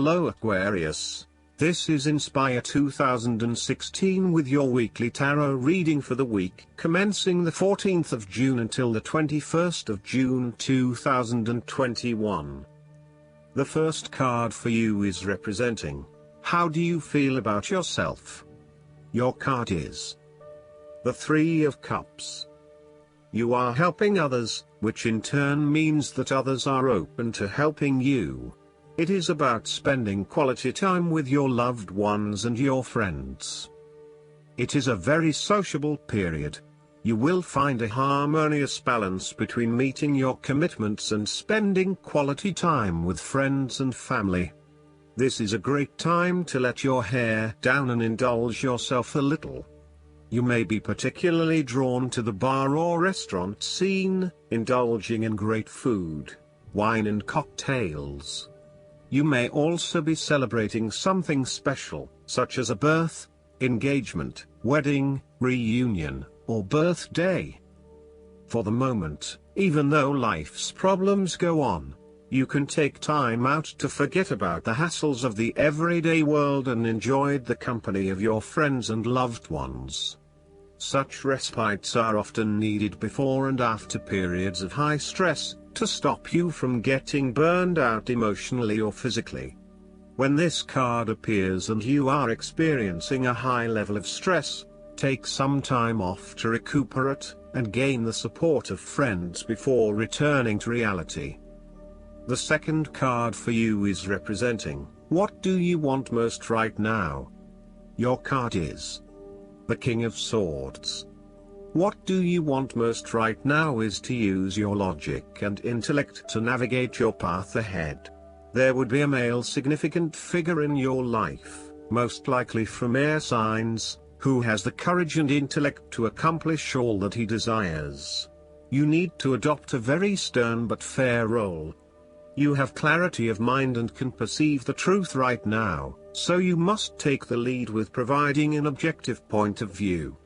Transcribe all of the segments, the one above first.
Hello Aquarius. This is Inspire 2016 with your weekly tarot reading for the week commencing the 14th of June until the 21st of June 2021. The first card for you is representing, how do you feel about yourself? Your card is the Three of Cups. You are helping others, which in turn means that others are open to helping you. It is about spending quality time with your loved ones and your friends. It is a very sociable period. You will find a harmonious balance between meeting your commitments and spending quality time with friends and family. This is a great time to let your hair down and indulge yourself a little. You may be particularly drawn to the bar or restaurant scene, indulging in great food, wine and cocktails. You may also be celebrating something special, such as a birth, engagement, wedding, reunion, or birthday. For the moment, even though life's problems go on, you can take time out to forget about the hassles of the everyday world and enjoy the company of your friends and loved ones. Such respites are often needed before and after periods of high stress, to stop you from getting burned out emotionally or physically. When this card appears and you are experiencing a high level of stress, take some time off to recuperate, and gain the support of friends before returning to reality. The second card for you is representing, what do you want most right now? Your card is the King of Swords. What do you want most right now is to use your logic and intellect to navigate your path ahead. There would be a male significant figure in your life, most likely from air signs, who has the courage and intellect to accomplish all that he desires. You need to adopt a very stern but fair role. You have clarity of mind and can perceive the truth right now, so you must take the lead with providing an objective point of view.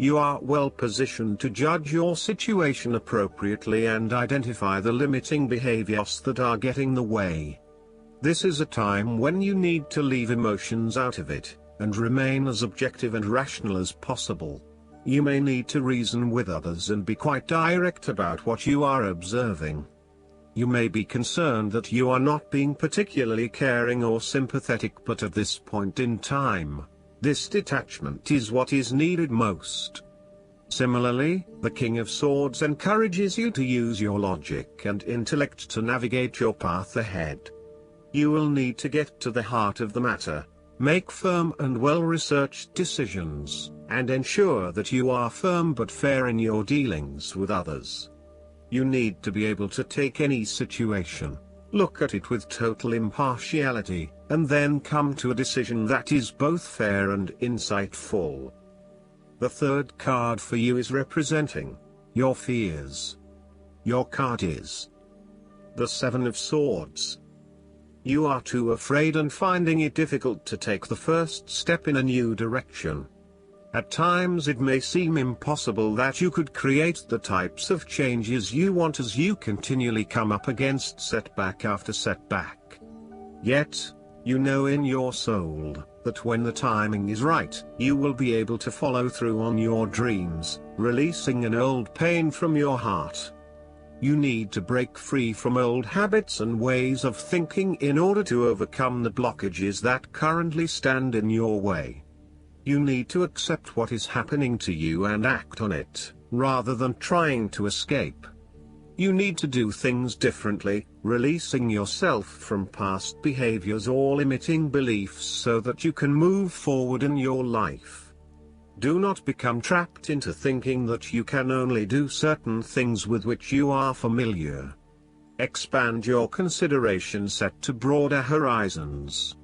You are well positioned to judge your situation appropriately and identify the limiting behaviors that are getting in the way. This is a time when you need to leave emotions out of it, and remain as objective and rational as possible. You may need to reason with others and be quite direct about what you are observing. You may be concerned that you are not being particularly caring or sympathetic, but at this point in time, this detachment is what is needed most. Similarly, the King of Swords encourages you to use your logic and intellect to navigate your path ahead. You will need to get to the heart of the matter, make firm and well-researched decisions, and ensure that you are firm but fair in your dealings with others. You need to be able to take any situation, look at it with total impartiality, and then come to a decision that is both fair and insightful. The third card for you is representing your fears. Your card is the Seven of Swords. You are too afraid and finding it difficult to take the first step in a new direction. At times it may seem impossible that you could create the types of changes you want as you continually come up against setback after setback. Yet, you know in your soul, that when the timing is right, you will be able to follow through on your dreams, releasing an old pain from your heart. You need to break free from old habits and ways of thinking in order to overcome the blockages that currently stand in your way. You need to accept what is happening to you and act on it, rather than trying to escape. You need to do things differently, releasing yourself from past behaviors or limiting beliefs so that you can move forward in your life. Do not become trapped into thinking that you can only do certain things with which you are familiar. Expand your consideration set to broader horizons.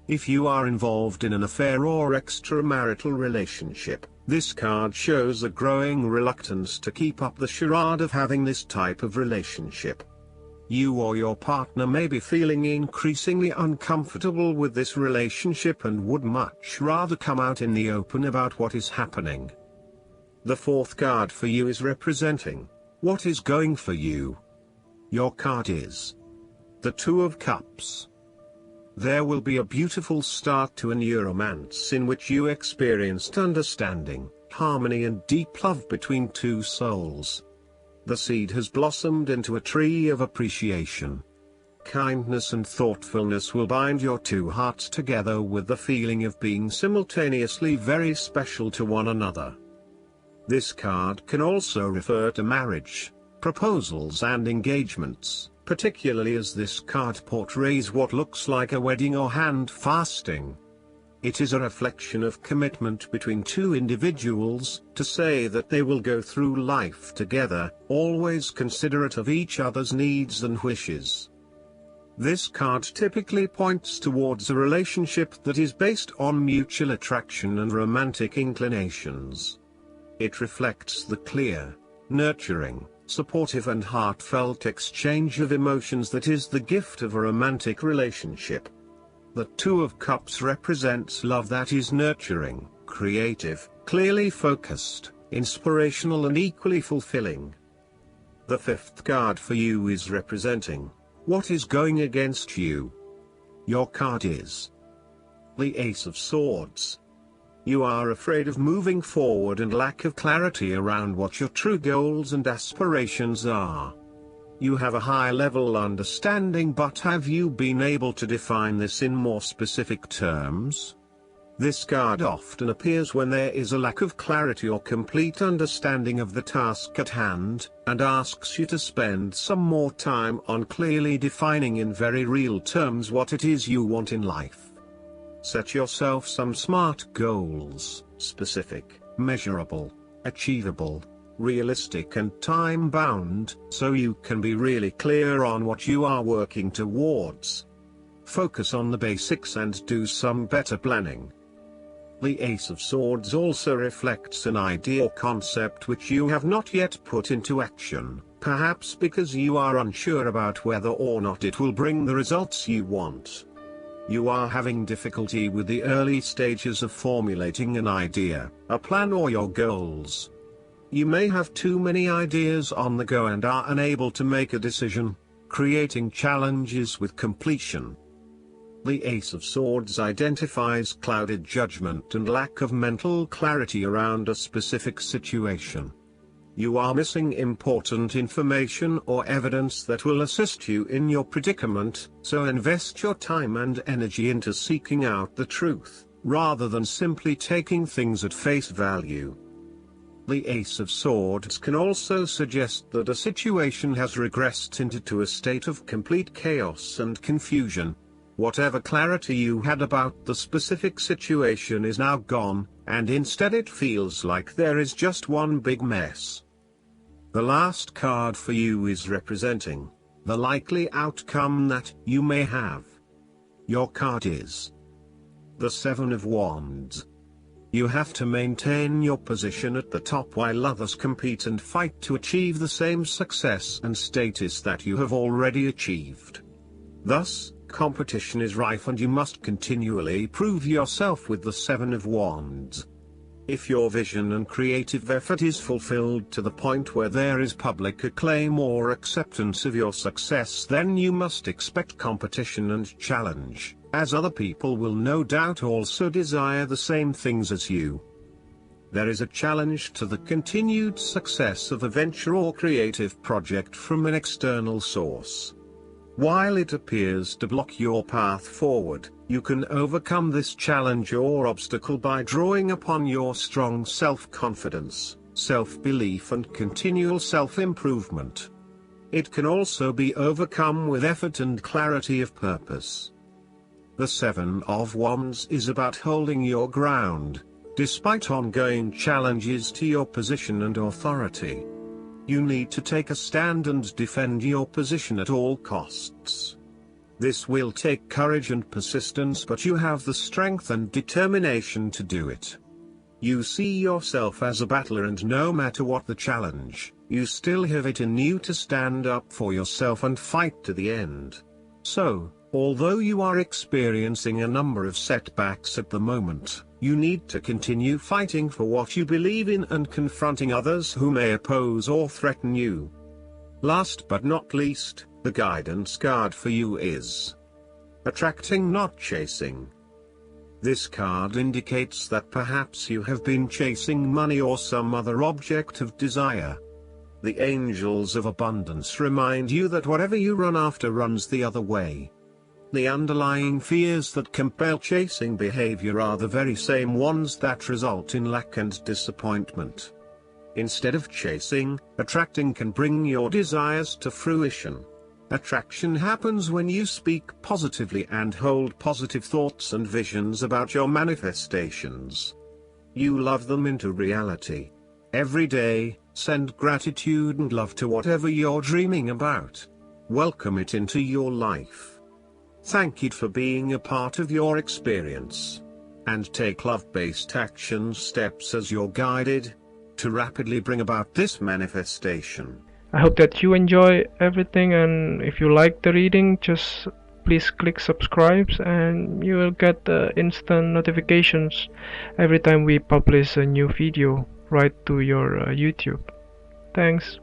If you are involved in an affair or extramarital relationship, this card shows a growing reluctance to keep up the charade of having this type of relationship. You or your partner may be feeling increasingly uncomfortable with this relationship and would much rather come out in the open about what is happening. The fourth card for you is representing what is going for you. Your card is the Two of Cups. There will be a beautiful start to a new romance in which you experienced understanding, harmony and deep love between two souls. The seed has blossomed into a tree of appreciation. Kindness and thoughtfulness will bind your two hearts together with the feeling of being simultaneously very special to one another. This card can also refer to marriage, proposals and engagements, particularly as this card portrays what looks like a wedding or hand fasting. It is a reflection of commitment between two individuals, to say that they will go through life together, always considerate of each other's needs and wishes. This card typically points towards a relationship that is based on mutual attraction and romantic inclinations. It reflects the clear, nurturing, supportive and heartfelt exchange of emotions that is the gift of a romantic relationship. The Two of Cups represents love that is nurturing, creative, clearly focused, inspirational and equally fulfilling. The fifth card for you is representing what is going against you. Your card is the Ace of Swords. You are afraid of moving forward and lack of clarity around what your true goals and aspirations are. You have a high-level understanding, but have you been able to define this in more specific terms? This card often appears when there is a lack of clarity or complete understanding of the task at hand, and asks you to spend some more time on clearly defining in very real terms what it is you want in life. Set yourself some SMART goals, specific, measurable, achievable, realistic and time-bound, so you can be really clear on what you are working towards. Focus on the basics and do some better planning. The Ace of Swords also reflects an idea or concept which you have not yet put into action, perhaps because you are unsure about whether or not it will bring the results you want. You are having difficulty with the early stages of formulating an idea, a plan or your goals. You may have too many ideas on the go and are unable to make a decision, creating challenges with completion. The Ace of Swords identifies clouded judgment and lack of mental clarity around a specific situation. You are missing important information or evidence that will assist you in your predicament, so invest your time and energy into seeking out the truth, rather than simply taking things at face value. The Ace of Swords can also suggest that a situation has regressed into a state of complete chaos and confusion. Whatever clarity you had about the specific situation is now gone, and instead it feels like there is just one big mess. The last card for you is representing the likely outcome that you may have. Your card is the Seven of Wands. You have to maintain your position at the top while others compete and fight to achieve the same success and status that you have already achieved. Thus, competition is rife and you must continually prove yourself with the Seven of Wands. If your vision and creative effort is fulfilled to the point where there is public acclaim or acceptance of your success, then you must expect competition and challenge, as other people will no doubt also desire the same things as you. There is a challenge to the continued success of a venture or creative project from an external source. While it appears to block your path forward, you can overcome this challenge or obstacle by drawing upon your strong self-confidence, self-belief and continual self-improvement. It can also be overcome with effort and clarity of purpose. The Seven of Wands is about holding your ground, despite ongoing challenges to your position and authority. You need to take a stand and defend your position at all costs. This will take courage and persistence, but you have the strength and determination to do it. You see yourself as a battler, and no matter what the challenge, you still have it in you to stand up for yourself and fight to the end. So, although you are experiencing a number of setbacks at the moment, you need to continue fighting for what you believe in and confronting others who may oppose or threaten you. Last but not least, the guidance card for you is Attracting, not chasing. This card indicates that perhaps you have been chasing money or some other object of desire. The angels of abundance remind you that whatever you run after runs the other way. The underlying fears that compel chasing behavior are the very same ones that result in lack and disappointment. Instead of chasing, attracting can bring your desires to fruition. Attraction happens when you speak positively and hold positive thoughts and visions about your manifestations. You love them into reality. Every day, send gratitude and love to whatever you're dreaming about. Welcome it into your life. Thank it for being a part of your experience. And take love-based action steps as you're guided to rapidly bring about this manifestation. I hope that you enjoy everything, and if you like the reading, just please click subscribe and you will get instant notifications every time we publish a new video right to your YouTube. Thanks.